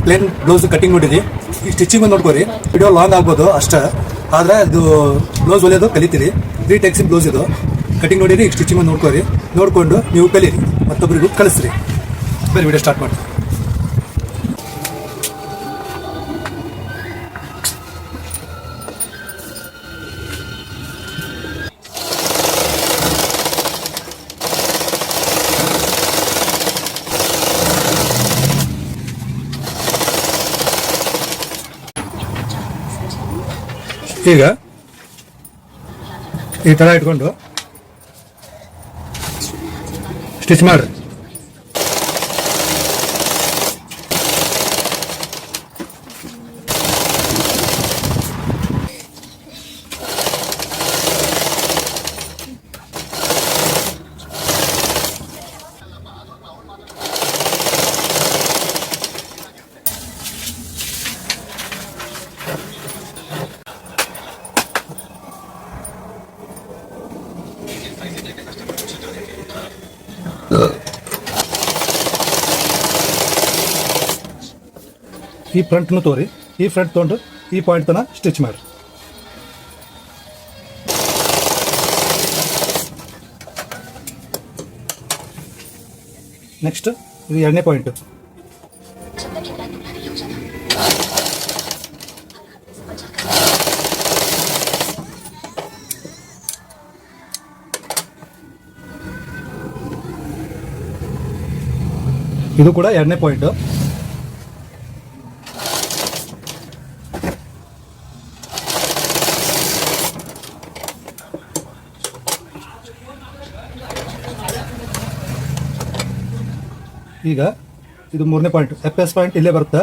Plain blouse cutting ನೋಡಿರಿ. ಈ stitching ನೋಡ್ಕೋರಿ. Video long ಆಗ್ಬೋದು ಅಷ್ಟೇ, ಆದರೆ ಇದು ಬ್ಲೌಸ್ ಹೊಲಿಯೋದು ಕಲಿತೀರಿ. 3 ಟೈಪ್ಸ್ ಬ್ಲೌಸ್ ಇದು. ಕಟಿಂಗ್ ನೋಡಿರಿ, ಈಗ ಸ್ಟಿಚಿಂಗ್ ನೋಡ್ಕೋರಿ. ನೋಡಿಕೊಂಡು ನೀವು ಕಲೀರಿ, ಮತ್ತೊಬ್ಬರಿಗೂ ಕಲಿಸ್ರಿ. ಬರೀ ವಿಡಿಯೋ ಸ್ಟಾರ್ಟ್ ಮಾಡಿ. ಈಗ ಈ ಥರ ಇಟ್ಕೊಂಡು ಸ್ಟಿಚ್ ಮಾಡ್ರಿ. ಈ ಫ್ರಂಟ್ನು ತೋರಿ. ಈ ಫ್ರಂಟ್ ತೊಗೊಂಡು ಈ ಪಾಯಿಂಟ್ ತನಕ ಸ್ಟಿಚ್ ಮಾಡಿ. ನೆಕ್ಸ್ಟ್ ಇದು 2ನೇ ಪಾಯಿಂಟ್. ಇದು ಕೂಡ 2ನೇ ಪಾಯಿಂಟ್. ಈಗ ಇದು 3ನೇ ಪಾಯಿಂಟ್. ಎಫ್ ಪಾಯಿಂಟ್ ಇಲ್ಲೇ ಬರುತ್ತೆ.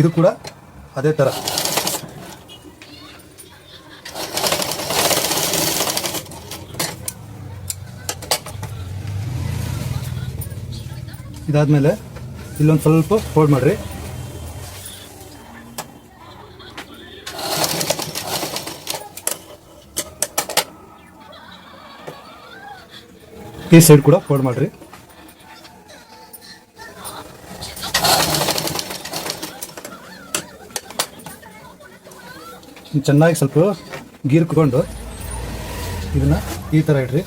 ಇದು ಕೂಡ ಅದೇ ಥರ. ಇದಾದ್ಮೇಲೆ ಇಲ್ಲೊಂದು ಸ್ವಲ್ಪ ಫೋಲ್ಡ್ ಮಾಡ್ರಿ. ಈ ಸೈಡ್ ಕೂಡ ಫೋಲ್ಡ್ ಮಾಡ್ರಿ. ಚೆನ್ನಾಗಿ ಸ್ವಲ್ಪ ಗೀರ್ಕೊಂಡು ಇದನ್ನ ಈ ಥರ ಇಡ್ರಿ.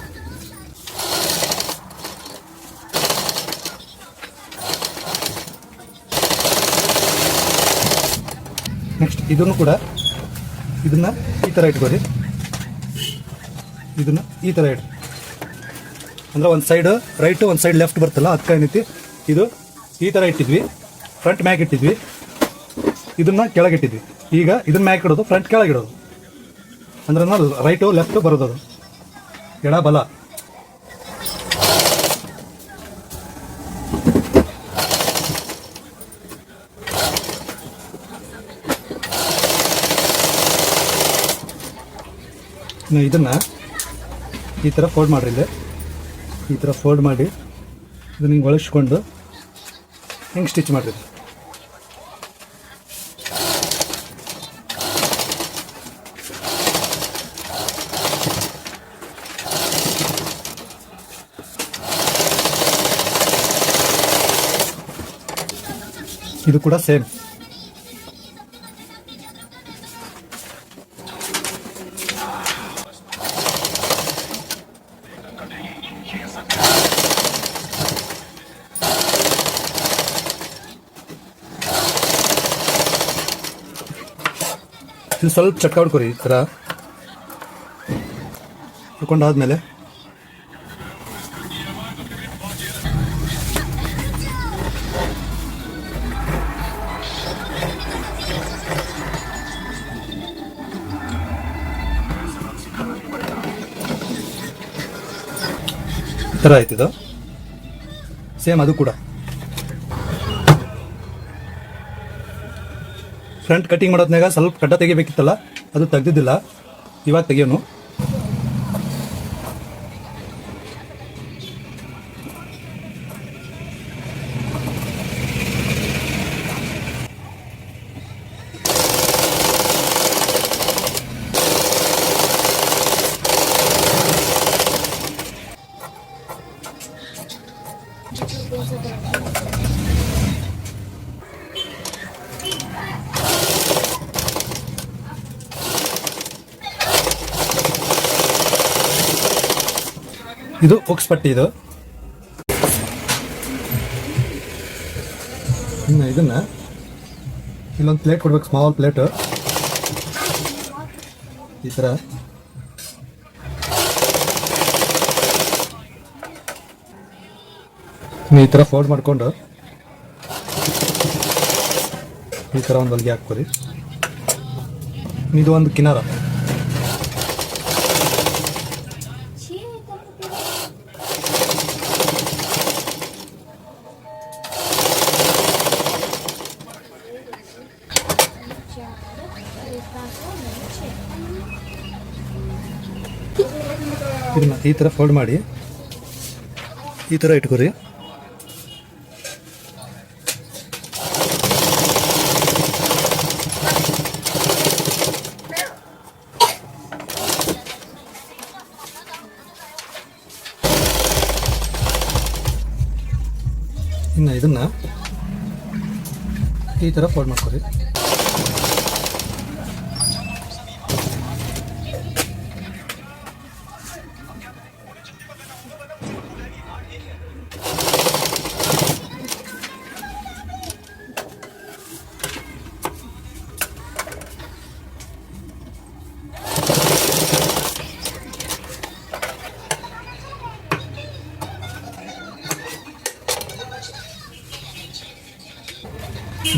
ನೆಕ್ಸ್ಟ್ ಇದನ್ನು ಕೂಡ ಇದನ್ನ ಈ ಥರ ಇಟ್ಕೋರಿ. ಇದನ್ನ ಈ ಥರ ಇಡ್ರಿ. ಅಂದರೆ ಒಂದು ಸೈಡ್ ರೈಟ್, ಒಂದು ಸೈಡ್ ಲೆಫ್ಟ್ ಬರ್ತಲ್ಲ, ಅದಕ್ಕೆ ಏನೈತಿ ಇದು ಈ ಥರ ಇಟ್ಟಿದ್ವಿ. ಫ್ರಂಟ್ ಮ್ಯಾಕ್ ಇಟ್ಟಿದ್ವಿ, ಇದನ್ನ ಕೆಳಗಿಟ್ಟಿದ್ವಿ. ಈಗ ಇದನ್ನ ಮ್ಯಾಕ್ ಇಡೋದು, ಫ್ರಂಟ್ ಕೆಳಗಿಡೋದು. ಅಂದ್ರೆ ರೈಟು ಲೆಫ್ಟು ಬರೋದು, ಎಡ ಬಲ. ಇದನ್ನ ಈ ಥರ ಫೋಲ್ಡ್ ಮಾಡ್ರಿ. ಇಲ್ಲಿ ಈ ಥರ ಫೋಲ್ಡ್ ಮಾಡಿ ಇದನ್ನ ಹಿಂಗೆ ಒಳಸ್ಕೊಂಡು ಹಿಂಗೆ ಸ್ಟಿಚ್ ಮಾಡ್ರಿ. ಇದು ಕೂಡ ಸೇಮ್. ಇದು ಸ್ವಲ್ಪ ಚಟ್ಕ ಹೊಡ್ಕೊರಿ. ಈ ಥರ ಹಿಡ್ಕೊಂಡಾದ್ಮೇಲೆ ಈ ಥರ ಆಯ್ತಿದು. ಸೇಮ್ ಅದು ಕೂಡ ಫ್ರಂಟ್ ಕಟಿಂಗ್ ಮಾಡೋದ್ನಾಗ ಸ್ವಲ್ಪ ಕಡ್ಡ ತೆಗಿಬೇಕಿತ್ತಲ್ಲ, ಅದು ತೆಗ್ದಿದ್ದಿಲ್ಲ, ಇವಾಗ ತೆಗಿಯೋನು. ಇದು ಉಕ್ಸ್ ಪಟ್ಟಿ. ಇದು ಇನ್ನು ಇದನ್ನ ಇಲ್ಲೊಂದು ಪ್ಲೇಟ್ ಕೊಡ್ಬೇಕು, ಸ್ಮಾಲ್ ಪ್ಲೇಟ್ ಈ ಥರ. ಈ ಥರ ಫೋಲ್ಡ್ ಮಾಡಿಕೊಂಡು ಈ ಥರ ಒಂದು ಹೊಲಿಗೆ ಹಾಕ್ಕೊರಿ. ಇದು ಒಂದು ಕಿನಾರ. ಇದನ್ನ ಈ ಥರ ಫೋಲ್ಡ್ ಮಾಡಿ ಈ ಥರ ಇಟ್ಕೊರಿ. ಇನ್ನು ಇದನ್ನ ಈ ಥರ ಫೋಲ್ಡ್ ಮಾಡ್ಕೊರಿ.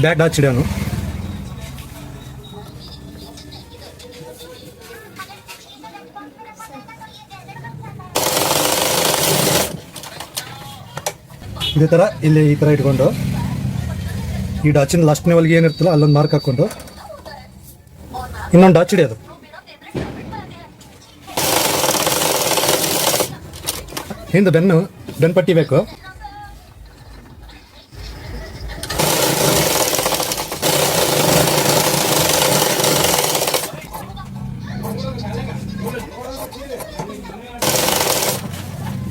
ಬ್ಯಾಗ್ ಹಾಚಿಡೋನು. ಇದೇ ಥರ ಇಲ್ಲಿ ಈ ಥರ ಇಟ್ಕೊಂಡು ಈ ಡಾಚಿನ ಲಾಸ್ಟ್ನೇ ಒಳಗೆ ಏನಿರ್ತಲ್ಲ ಅಲ್ಲೊಂದು ಮಾರ್ಕ್ ಹಾಕ್ಕೊಂಡು ಇನ್ನೊಂದು ಡಾಚ್ ಹಿಡಿಯೋದು. ಹಿಂದೆ ಬೆನ್ನು ಪಟ್ಟಿ ಬೇಕು.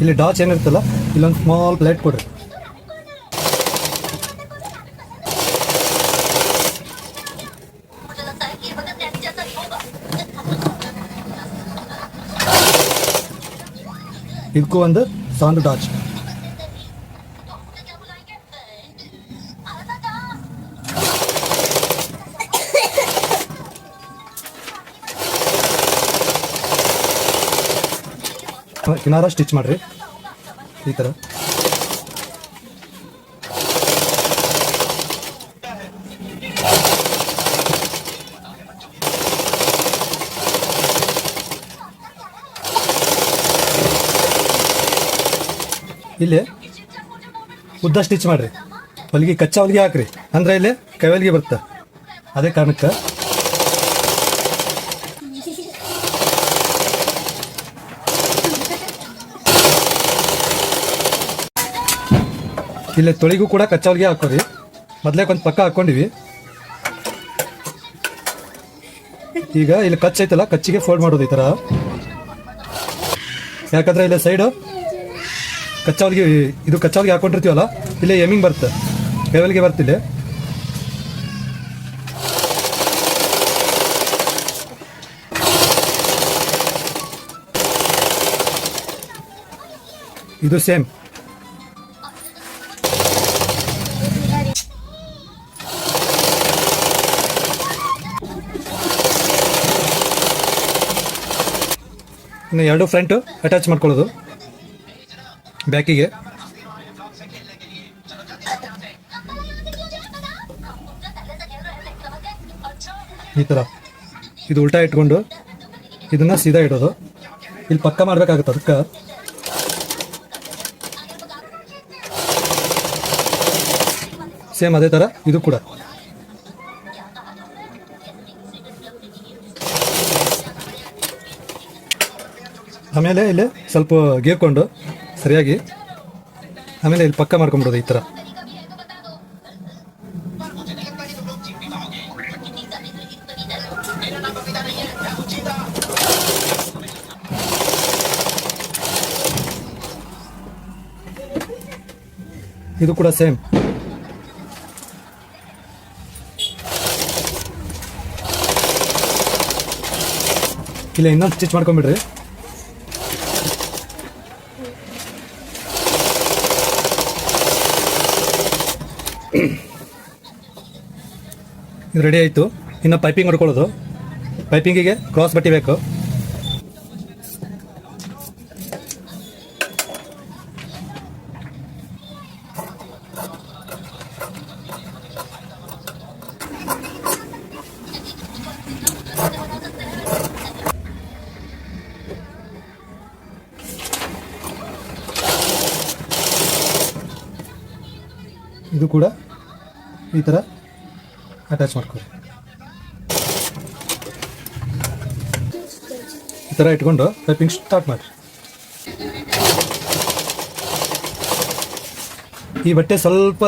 ಇಲ್ಲಿ ಡಾಚ್ ಏನಿರ್ತಲ್ಲ ಇಲ್ಲೊಂದು ಸ್ಮಾಲ್ ಪ್ಲೇಟ್ ಕೊಡ್ರಿ. ಇದಕ್ಕೂ ಒಂದು ಸೌಂಡ್ ಡಾಚ್. ಕಿನಾರ ಸ್ಟಿಚ್ ಮಾಡ್ರಿ ಈ ಥರ. ಇಲ್ಲಿ ಉದ್ದ ಸ್ಟಿಚ್ ಮಾಡ್ರಿ. ಹೊಲಿಗೆ ಕಚ್ಚಾ ಹೊಲಿಗೆ ಹಾಕ್ರಿ, ಅಂದ್ರೆ ಇಲ್ಲಿ ಕೈ ಹೊಲಿಗೆ ಬರುತ್ತೆ. ಅದೇ ಕಾರಣಕ್ಕೆ ಇಲ್ಲಿ ತೊಳಿಗೂ ಕೂಡ ಕಚ್ಚಾ ಹೊಲಿಗೆ ಹಾಕೋರಿ. ಮೊದಲೇ ಒಂದು ಪಕ್ಕ ಹಾಕೊಂಡಿವಿ. ಈಗ ಇಲ್ಲಿ ಕಚ್ಚ ಐತಲ್ಲ, ಕಚ್ಚಿಗೆ ಫೋಲ್ಡ್ ಮಾಡೋದು ಈ ಥರ. ಯಾಕಂದ್ರೆ ಇಲ್ಲಿ ಸೈಡು ಕಚ್ಚಾ ಹೊಲಿಗೆ, ಇದು ಕಚ್ಚಾ ಹೊಲಿಗೆ ಹಾಕೊಂಡಿರ್ತೀವಲ್ಲ, ಇಲ್ಲೇ ಎಮಿಂಗ್ ಬರುತ್ತೆ, ಕೈ ಹೊಲಿಗೆ ಬರ್ತಿಲ್ಲ. ಇದು ಸೇಮ್. ಇನ್ನು ಎರಡು ಫ್ರಂಟ್ ಅಟ್ಯಾಚ್ ಮಾಡ್ಕೊಳ್ಳೋದು ಬ್ಯಾಕಿಗೆ. ಈ ಥರ ಇದು ಉಲ್ಟಾ ಇಟ್ಕೊಂಡು ಇದನ್ನ ಸೀದಾ ಇಡೋದು. ಇಲ್ಲಿ ಪಕ್ಕ ಮಾಡ್ಬೇಕಾಗುತ್ತೆ, ಅದಕ್ಕೆ ಸೇಮ್ ಅದೇ ಥರ ಇದು ಕೂಡ. ಆಮೇಲೆ ಇಲ್ಲಿ ಸ್ವಲ್ಪ ಗೇರ್ಕೊಂಡು ಸರಿಯಾಗಿ ಆಮೇಲೆ ಇಲ್ಲಿ ಪಕ್ಕ ಮಾಡ್ಕೊಂಬಿಡೋದು ಈ ಥರ. ಇದು ಕೂಡ ಸೇಮ್. ಇಲ್ಲ ಇನ್ನೊಂದು ಸ್ಟಿಚ್ ಮಾಡ್ಕೊಂಬಿಡ್ರಿ. ಇದು ರೆಡಿ ಆಯಿತು. ಇನ್ನು ಪೈಪಿಂಗ್ ಹೊಡ್ಕೊಳ್ಳೋದು. ಪೈಪಿಂಗಿಗೆ ಕ್ರಾಸ್ ಬಟ್ಟೆ ಬೇಕು. ಇದು ಕೂಡ ಈ ಥರ ಅಟ್ಯಾಚ್ ಮಾಡ್ಕೊಳ್ಳಿ. ಈ ಥರ ಇಟ್ಕೊಂಡು ಪೈಪಿಂಗ್ ಸ್ಟಾರ್ಟ್ ಮಾಡಿರಿ. ಈ ಬಟ್ಟೆ ಸ್ವಲ್ಪ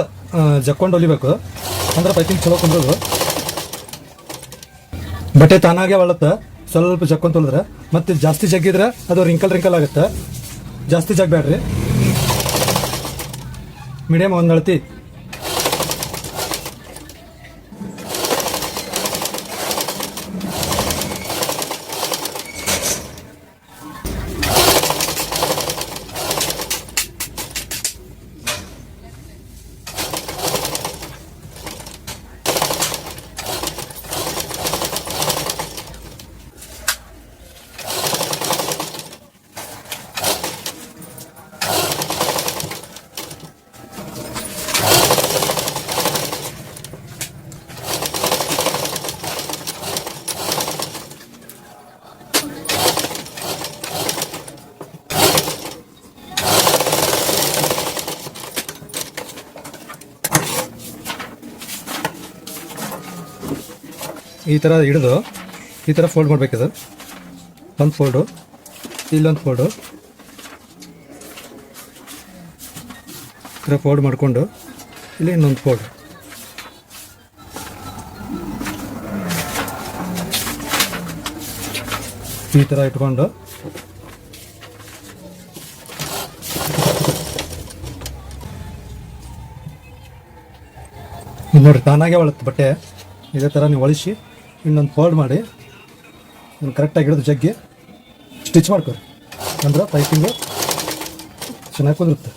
ಜಕ್ಕೊಂಡು ಹೊಲಿಬೇಕು, ಅಂದ್ರೆ ಪೈಪಿಂಗ್ ಚಲೋ ಕುಂದ್ರೋದು. ಬಟ್ಟೆ ತಾನಾಗೆ ಒಳತ್ತೆ. ಸ್ವಲ್ಪ ಜಕ್ಕೊಂತ ಹೊಲಿದ್ರೆ ಮತ್ತೆ ಜಾಸ್ತಿ ಜಗ್ಗಿದ್ರೆ ಅದು ರಿಂಕಲ್ ಆಗುತ್ತೆ. ಜಾಸ್ತಿ ಜಗ್ಬೇಡ್ರಿ. ಮೀಡಿಯಮ್ ಒಂದು ಅಳತಿ. ಈ ಥರ ಹಿಡಿದು ಈ ಥರ ಫೋಲ್ಡ್ ಮಾಡಬೇಕಿದು. ಒಂದು ಫೋಲ್ಡು, ಇಲ್ಲೊಂದು ಫೋಲ್ಡು, ಈ ಥರ ಫೋಲ್ಡ್ ಮಾಡಿಕೊಂಡು ಇಲ್ಲಿ ಇನ್ನೊಂದು ಫೋಲ್ಡ್. ಈ ಥರ ಇಟ್ಕೊಂಡು ನೋಡಿರಿ ತಾನಾಗೆ ಒಳತ್ತೆ ಬಟ್ಟೆ. ಇದೇ ಥರ ನೀವು ಒಳಿಸಿ ಇನ್ನೊಂದು ಫೋಲ್ಡ್ ಮಾಡಿ ಕರೆಕ್ಟಾಗಿ ಹಿಡಿದು ಜಗ್ಗಿ ಸ್ಟಿಚ್ ಮಾಡ್ಕೊರಿ. ಅಂದ್ರೆ ಪೈಪಿಂಗು ಚೆನ್ನಾಗಿ ಕುದುರುತ್ತೆ.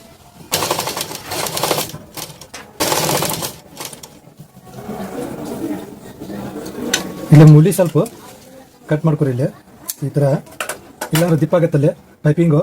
ಇಲ್ಲಿ ಮೂಲಿ ಸ್ವಲ್ಪ ಕಟ್ ಮಾಡ್ಕೊರಿ. ಇಲ್ಲಿ ಈ ಥರ ಇಲ್ಲಾಂದ್ರೆ ದಿಪ್ಪ ಆಗತ್ತಲ್ಲಿ ಪೈಪಿಂಗು.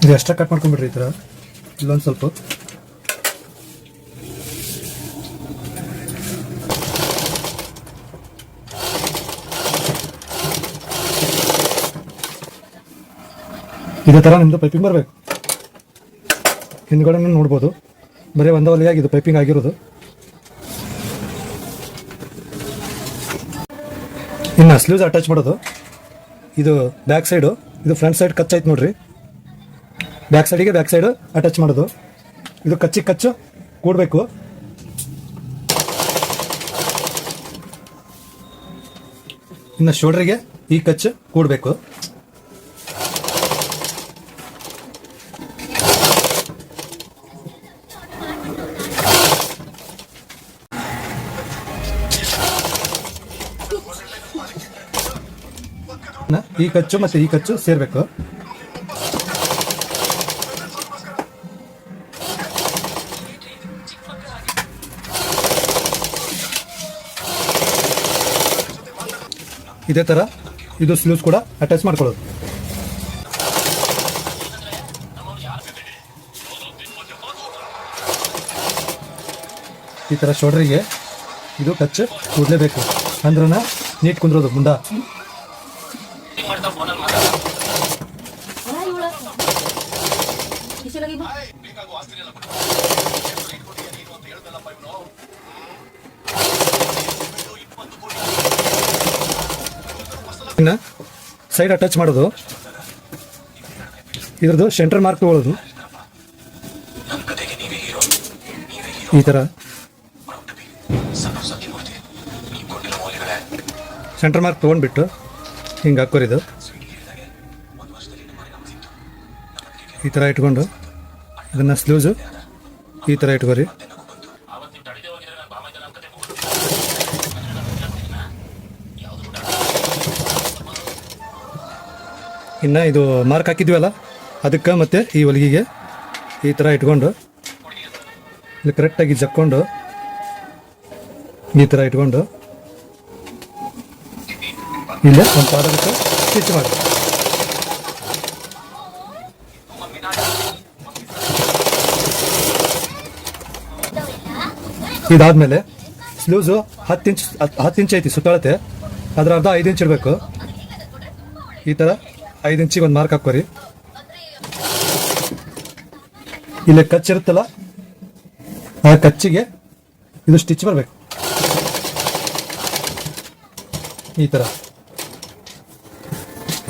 ಇದು ಎಕ್ಸ್ಟ್ರಾ ಕಟ್ ಮಾಡ್ಕೊಂಡ್ಬಿಡ್ರಿ. ಈ ಥರ ಇಲ್ಲೊಂದು ಸ್ವಲ್ಪ ಇದೇ ಥರ ನಿಮ್ಮದು ಪೈಪಿಂಗ್ ಬರಬೇಕು. ಹಿಂದ್ಗಡೆ ನೋಡ್ಬೋದು ಬರೀ ಒಂದೇ ಒಲೆಯಾಗಿ ಇದು ಪೈಪಿಂಗ್ ಆಗಿರೋದು. ಇನ್ನು ಸ್ಲೀವ್ಸ್ ಅಟ್ಯಾಚ್ ಮಾಡೋದು. ಇದು ಬ್ಯಾಕ್ ಸೈಡು, ಇದು ಫ್ರಂಟ್ ಸೈಡ್ ಕಚ್ ಐತೆ ನೋಡ್ರಿ. ಬ್ಯಾಕ್ ಸೈಡಿಗೆ ಬ್ಯಾಕ್ ಸೈಡ್ ಅಟ್ಯಾಚ್ ಮಾಡೋದು. ಇದು ಕಚ್ಚು ಕೂಡಬೇಕು. ಇನ್ನು ಶೋಲ್ಡ್ರಿಗೆ ಈ ಕಚ್ಚು ಕೂಡಬೇಕು. ಈ ಕಚ್ಚು ಮತ್ತು ಈ ಕಚ್ಚು ಸೇರಬೇಕು. ಇದೇ ಥರ ಇದು ಸ್ಲೀವ್ಸ್ ಕೂಡ ಅಟ್ಯಾಚ್ ಮಾಡ್ಕೊಳ್ಳೋದು. ಈ ಥರ ಶೋಲ್ಡ್ರಿಗೆ ಇದು ಟಚ್ ಕೂಡಲೇಬೇಕು. ಅಂದ್ರನ ನೀಟ್ ಕುಂದ್ರೋದು ಮುಂಡ. ಇನ್ನು ಸೈಡ್ ಅಟ್ಯಾಚ್ ಮಾಡೋದು, ಇದ್ರದ್ದು ಸೆಂಟರ್ ಮಾರ್ಕ್ ತಗೊಳ್ಳೋದು ಈ ಥರ. ಸೆಂಟರ್ ಮಾರ್ಕ್ ತೊಗೊಂಡ್ಬಿಟ್ಟು ಹಿಂಗೆ ಹಾಕೋರಿದು ಈ ಥರ ಇಟ್ಕೊಂಡು ಇದನ್ನು ಸ್ಲೂಸು ಈ ಥರ ಇಟ್ಕೋರಿ. ಇನ್ನು ಇದು ಮಾರ್ಕ್ ಹಾಕಿದ್ವಲ್ಲ ಅದಕ್ಕೆ ಮತ್ತು ಈ ಹೊಲಿಗೆಗೆ ಈ ಥರ ಇಟ್ಕೊಂಡು ಇಲ್ಲಿ ಕರೆಕ್ಟಾಗಿ ಜಕ್ಕೊಂಡು ಈ ಥರ ಇಟ್ಕೊಂಡು ಇಲ್ಲೇ ಒಂದು ಪಾದಕ್ಕೆ ಸ್ಟಿಚ್ ಮಾಡಿ. ಇದಾದ್ಮೇಲೆ ಸ್ಲೂಸು 10 ಇಂಚ್ ಐತಿ ಸುತ್ತಳತೆ, ಅದ್ರ ಅರ್ಧ 5 ಇಂಚ್ ಇಡಬೇಕು. ಈ ಥರ 5 ಇಂಚಿಗೆ ಒಂದು ಮಾರ್ಕ್ ಹಾಕೋರಿ. ಇಲ್ಲೇ ಕಚ್ಚಿರುತ್ತಲ್ಲ ಆ ಕಚ್ಚಿಗೆ ಇದು ಸ್ಟಿಚ್ ಬರಬೇಕು ಈ ಥರ.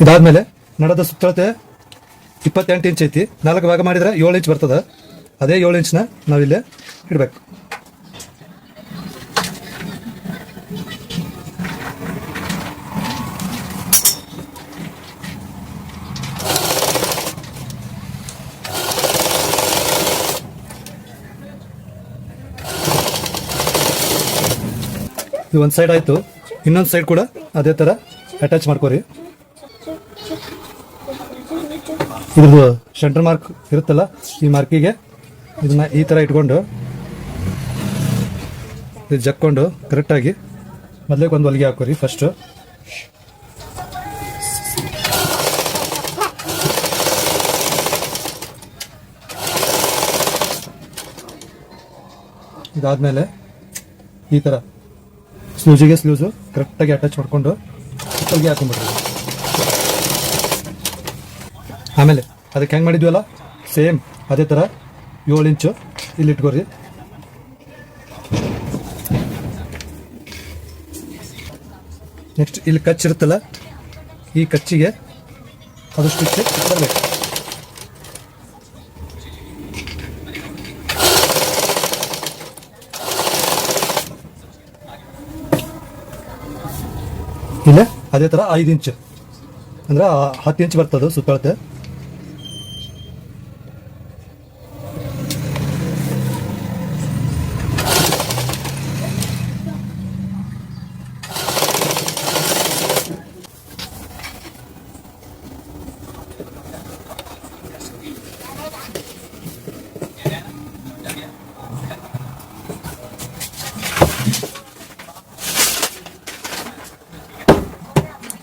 ಇದಾದ್ಮೇಲೆ ನಡದ ಸುತ್ತಳತೆ 28 ಇಂಚ್ ಐತಿ, 4 ಭಾಗ ಮಾಡಿದ್ರೆ 7 ಇಂಚ್ ಬರ್ತದೆ. ಅದೇ 7 ಇಂಚ್ನ ನಾವಿಲ್ಲೇ ಇಡಬೇಕು. ಇದು ಒಂದು ಸೈಡ್ ಆಯಿತು, ಇನ್ನೊಂದು ಸೈಡ್ ಕೂಡ ಅದೇ ಥರ ಅಟ್ಯಾಚ್ ಮಾಡ್ಕೋರಿ. ಇದ್ರದ್ದು ಸೆಂಟರ್ ಮಾರ್ಕ್ ಇರುತ್ತಲ್ಲ ಈ ಮಾರ್ಕಿಗೆ ಇದನ್ನ ಈ ಥರ ಇಟ್ಕೊಂಡು ಇದು ಜಕ್ಕೊಂಡು ಕರೆಕ್ಟಾಗಿ ಮೊದಲೇ ಒಂದು ಹೊಲಿಗೆ ಹಾಕೋರಿ. ಫಸ್ಟು ಇದಾದಮೇಲೆ ಈ ಥರ ಸ್ಲೂಸು ಕರೆಕ್ಟಾಗಿ ಅಟ್ಯಾಚ್ ಮಾಡ್ಕೊಂಡು ಹೊಲಿಗೆ ಹಾಕೊಂಡ್ಬಿಡ್ರಿ. ಆಮೇಲೆ ಅದಕ್ಕೆ ಹೆಂಗೆ ಮಾಡಿದ್ವಲ್ಲ ಸೇಮ್ ಅದೇ ಥರ 7 ಇಂಚು ಇಲ್ಲಿ ಇಟ್ಕೋರಿ. ನೆಕ್ಸ್ಟ್ ಇಲ್ಲಿ ಕಚ್ಚಿರುತ್ತಲ್ಲ ಈ ಕಚ್ಚಿಗೆ ಅದು ಸ್ಟಿಚ್ ಬರಬೇಕು. ಇಲ್ಲೇ ಅದೇ ಥರ 5 ಇಂಚ್ ಅಂದ್ರೆ 10 ಇಂಚ್ ಬರ್ತದೆ ಸುತ್ತಳತೆ.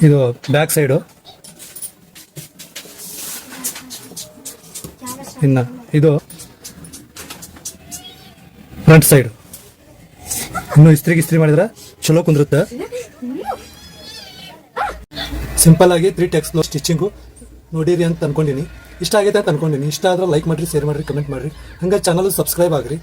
ಇದು ಬ್ಯಾಕ್ ಸೈಡು, ಇನ್ನು ಇದು ಫ್ರಂಟ್ ಸೈಡ್. ಇನ್ನು ಇಸ್ತ್ರಿ ಮಾಡಿದ್ರೆ ಚಲೋ ಕುಂದಿರುತ್ತೆ. ಸಿಂಪಲ್ ಆಗಿ 3 ಟೆಕ್ಸ್ಟ್ನ ಸ್ಟಿಚಿಂಗು ನೋಡಿರಿ ಅಂತ ಅನ್ಕೊಂಡಿನಿ. ಇಷ್ಟ ಆಗೈತೆ ಅಂತ ಅನ್ಕೊಂಡಿನಿ. ಇಷ್ಟ ಆದ್ರೆ ಲೈಕ್ ಮಾಡಿರಿ, ಶೇರ್ ಮಾಡಿರಿ, ಕಮೆಂಟ್ ಮಾಡಿರಿ. ಹಂಗೆ ಚಾನಲ್ ಸಬ್ಸ್ಕ್ರೈಬ್ ಆಗಿರಿ.